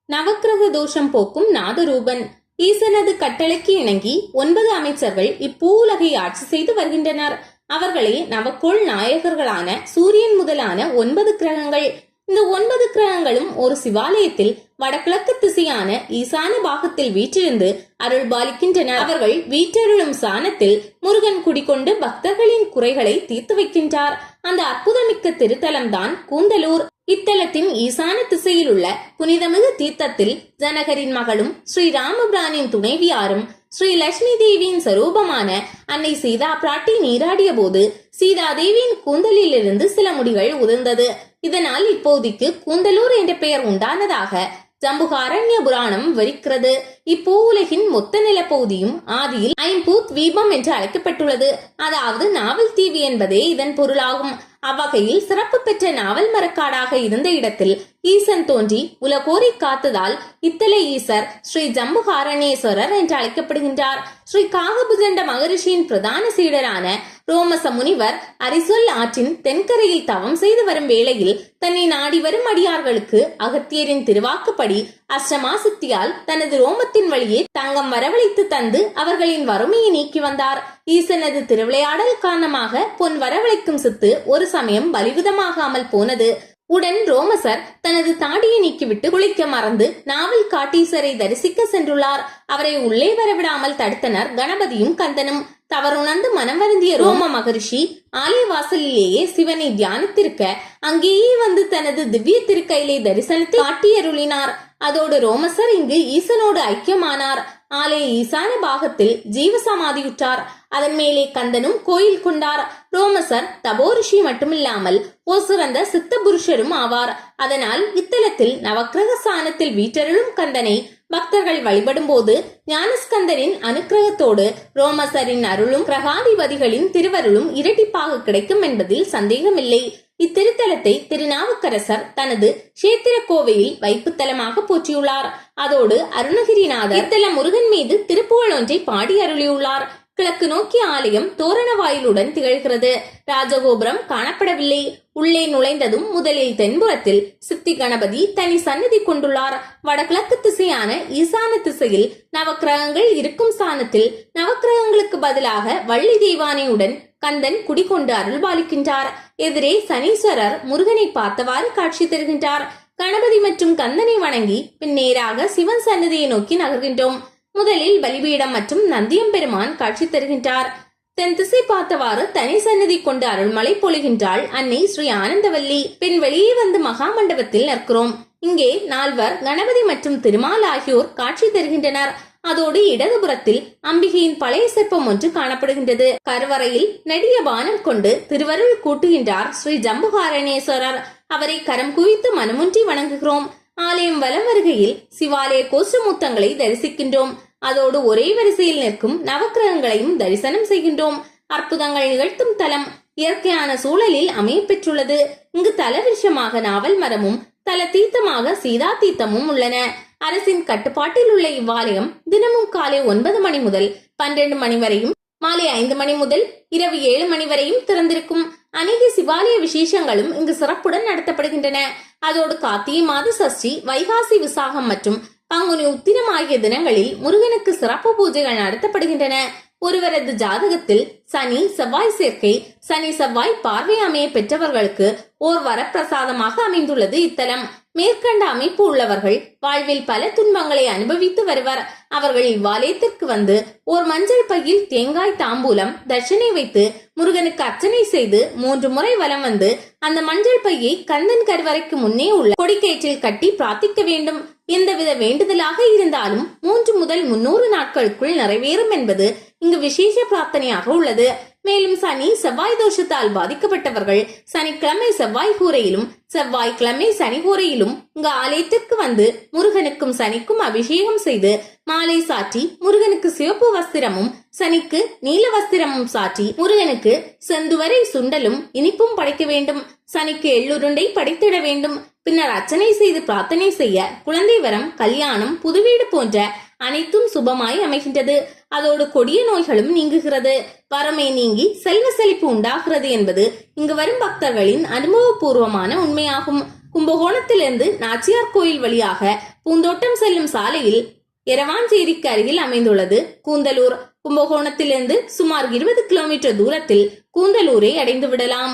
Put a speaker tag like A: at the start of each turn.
A: நவக்கிரக தோஷம் போக்கும் நாதரூபன். ஈசனது கட்டளைக்கு இணங்கி 9 அமைச்சர்கள் இப்பூலகை ஆட்சி செய்து வருகின்றனர். அவர்களே நவக்கோள் நாயகர்களான சூரியன் முதலான 9 கிரகங்கள். இந்த 9 கிரகங்களும் ஒரு சிவாலயத்தில் வடகிழக்கு திசையான ஈசான பாகத்தில் வீற்றிருந்து அருள் பாலிக்கின்றனர். அவர்கள் வீற்றருளும் சானத்தில் முருகன் குடிகொண்டு பக்தர்களின் குறைகளை தீர்த்து வைக்கின்றார். அந்த அற்புதமிக்க திருத்தலம்தான் கூந்தலூர். இத்தலத்தின் ஈசான திசையில் உள்ள புனிதமிகு தீர்த்தத்தில் ஜனகரின் மகளும் ஸ்ரீ ராமபிரானின் துணைவியாரும் ஸ்ரீ லட்சுமி தேவியின் சொரூபமான அன்னை சீதா பிராட்டி நீராடிய போது சீதாதேவியின் கூந்தலில் இருந்து சில முடிகள் உதிர்ந்தது. இதனால் இப்போதைக்கு கூந்தலூர் என்ற பெயர் உண்டானதாக ஜம்புகாரண்ய புராணம் விவரிக்கிறது. இப்பூ உலகின் மொத்த நிலப்பகுதியும் ஆதியில் ஐம்பூத் தீபம் என்று அழைக்கப்பட்டுள்ளது. அதாவது நாவல் தீவு என்பதே இதன் பொருளாகும். அவ்வகையில் சிறப்பு பெற்ற நாவல் மரக்காடாக இருந்த இடத்தில் ஈசன் தோன்றி உலகோரை காத்ததால் இத்தல ஈசர் ஸ்ரீ ஜம்புகாரணேஸ்வரர் என்று அழைக்கப்படுகின்றார். ஸ்ரீ காகபுஜண்ட மகரிஷியின் பிரதான சீடரான ரோமச முனிவர் அரிசொல் ஆற்றின் தென்கரையில் தவம் செய்து வரும் வேளையில் தன்னை நாடி வரும் அடியார்களுக்கு அகத்தியரின் திருவாக்குப்படி அஷ்டமா சித்தியால் தனது ரோமத்தின் வழியே தங்கம் வரவழைத்து தந்து அவர்களின் வறுமையை நீக்கி வந்தார். ஈசனது திருவிளையாடல் காரணமாக பொன் வரவழைக்கும் சித்து ஒரு சமயம் பலிவிதமாகாமல் போனது. உடன் ரோமசர் தனது தாடியை நீக்கிவிட்டு குளிக்க மறந்து நாவல் காட்டீசரை தரிசிக்க சென்றுள்ளார். அவரை உள்ளே வரவிடாமல் தடுத்தனர் கணபதியும் கந்தனும். தவறுணர்ந்து மனம் வருந்திய ரோம மகரிஷி ஆலய வாசலிலேயே சிவனை தியானித்திருக்க அங்கேயே வந்து தனது திவ்ய திருக்கையிலே தரிசனத்தை காட்டியருளினார். அதோடு ரோமசர் இங்கு ஈசனோடு ஐக்கியமானார். ஆலய ஈசான பாகத்தில் ஜீவசமாதியுற்றார். அதன் மேலே கந்தனும் கோயில் கொண்டார். ரோமசர் தபோரிஷி மட்டுமில்லாமல் ஓ சிறந்த சித்த புருஷரும் ஆவார். அதனால் இத்தலத்தில் நவக்கிரக ஸ்தானத்தில் வீற்றருளும் கந்தனை பக்தர்கள் வழிபடும் போது ஞானஸ்கந்தனின் அனுக்கிரகத்தோடு ரோமசரின் அருளும் கிரகாதிபதிகளின் திருவருளும் இரட்டிப்பாக கிடைக்கும் என்பதில் சந்தேகமில்லை. இத்திருத்தலத்தை திருநாவுக்கரசர் தனது கஷேத்திர கோவையில் வைப்புத்தலமாக போற்றியுள்ளார். அதோடு அருணகிரிநாதர் இத்தல முருகன் மீது திருப்புகழ் ஒன்றை பாடி அருளியுள்ளார். கிழக்கு நோக்கிய ஆலயம் தோரண வாயிலுடன் திகழ்கிறது. ராஜகோபுரம் காணப்படவில்லை. உள்ளே நுழைந்ததும் முதலில் தென்புறத்தில் சித்தி கணபதி தனி சன்னதி கொண்டுள்ளார். வடகிழக்கு திசையான ஈசான திசையில் நவக்கிரகங்கள் இருக்கும் ஸ்தானத்தில் நவக்கிரகங்களுக்கு பதிலாக வள்ளி தெய்வானையுடன் கந்தன் குடிகொண்டு அருள்பாலிக்கின்றார். எதிரே சனீஸ்வரர் முருகனை பார்த்தவாறு காட்சி தருகின்றார். கணபதி மற்றும் கந்தனை வணங்கி பின் நேராக சிவன் சன்னதியை நோக்கி நகர்கின்றோம். முதலில் பலிபீடம் மற்றும் நந்தியம்பெருமான் காட்சி தருகின்றார். தென் திசை பார்த்தவாறு தனி சன்னதி கொண்டு அருள்மலை பொழிகின்றாள் அன்னை ஸ்ரீ ஆனந்தவல்லி. பின் வெளியே வந்து மகா மண்டபத்தில் நிற்கிறோம். இங்கே நால்வர் கணபதி மற்றும் திருமால் ஆகியோர் காட்சி தருகின்றனர். அதோடு இடதுபுறத்தில் அம்பிகையின் பழைய சிற்பம் ஒன்று காணப்படுகின்றது. கருவறையில் நெடிய பானம் கொண்டு திருவருள் கூட்டுகின்றார் ஸ்ரீ ஜம்புகாரணேஸ்வரர். அவரை கரம் குவித்து மனமுன்றி வணங்குகிறோம். ஆலயம் வலம் வருகையில் சிவாலய கோஷ்டமூர்த்தங்களை தரிசிக்கின்றோம். அதோடு ஒரே வரிசையில் நிற்கும் நவக்கிரகங்களையும் தரிசனம் செய்கின்றோம். அற்புதங்கள் நிகழ்த்தும் தலம் இயற்கையான சூழலில் அமைய பெற்றுள்ளது. இங்கு தலவிருஷமாக நாவல் மரமும் தல தீர்த்தமாக சீதா தீர்த்தமும் உள்ளன. அரசின் கட்டுப்பாட்டில் உள்ள இவ்வாலயம் தினமும் காலை 9 மணி முதல் 12 மணி வரையும் மாலை 5 மணி முதல் இரவு 7 மணி வரையும் திறந்திருக்கும். அநேக சிவாலய விசேஷங்களும் இங்கு சிறப்புடன் நடத்தப்படுகின்றன. அதோடு கார்த்திகை மாத சஷ்டி, வைகாசி விசாகம் மற்றும் பங்குனி உத்திரம் ஆகிய தினங்களில் முருகனுக்கு சிறப்பு பூஜைகள் நடத்தப்படுகின்றன. ஒருவரது ஜாதகத்தில் சனி செவ்வாய் சேர்க்கை, சனி செவ்வாய் பார்வை அமைய பெற்றவர்களுக்கு ஓர் வரப்பிரசாதமாக அமைந்துள்ளது இத்தலம். மேற்கண்ட அமைப்பு உள்ளவர்கள் வாழ்வில் பல துன்பங்களை அனுபவித்து வருவர். அவர்கள் இவ்வாலயத்திற்கு வந்து ஓர் மஞ்சள் பையில் தேங்காய் தாம்பூலம் தட்சணை வைத்து முருகனுக்கு அர்ச்சனை செய்து 3 முறை வலம் வந்து அந்த மஞ்சள் பையை கந்தன் கருவறைக்கு முன்னே உள்ள கொடிக்கயிற்றில் கட்டி பிரார்த்திக்க வேண்டும். எந்தவித வேண்டுதலாக இருந்தாலும் 3 முதல் 300 நாட்களுக்குள் நிறைவேறும் என்பது இங்கு விசேஷ பிரார்த்தனையாக உள்ளது. மேலும் சனி செவ்வாய் தோஷத்தால் பாதிக்கப்பட்டவர்கள் சனிக்கிழமை செவ்வாய் கூரையிலும் செவ்வாய்க்கிழமை சனி கூரையிலும் இங்கு ஆலயத்திற்கு வந்து முருகனுக்கும் சனிக்கும் அபிஷேகம் செய்து மாலை சாற்றி முருகனுக்கு சிவப்பு வஸ்திரமும் சனிக்கு நீல வஸ்திரமும் சாற்றி முருகனுக்கு செந்துவரை சுண்டலும் இனிப்பும் படைக்க வேண்டும். சனிக்கு எள்ளுருண்டை படைத்திட வேண்டும். பின்னர் அர்ச்சனை செய்து பிரார்த்தனை செய்ய குழந்தை வரம், கல்யாணம், புதுவீடு போன்ற அனைத்தும் சுபமாய் அமைகின்றது. அதோடு கொடிய நோய்களும் நீங்குகிறது. வறுமை நீங்கி செல்வ செழிப்பு உண்டாகிறது என்பது இங்கு வரும் பக்தர்களின் அனுபவபூர்வமான உண்மையாகும். கும்பகோணத்திலிருந்து நாச்சியார் கோயில் வழியாக பூந்தோட்டம் செல்லும் சாலையில் எரவாஞ்சேரிக்கு அருகில் அமைந்துள்ளது கூந்தலூர். கும்பகோணத்திலிருந்து சுமார் 20 கிலோமீட்டர் தூரத்தில் கூந்தலூரை அடைந்து விடலாம்.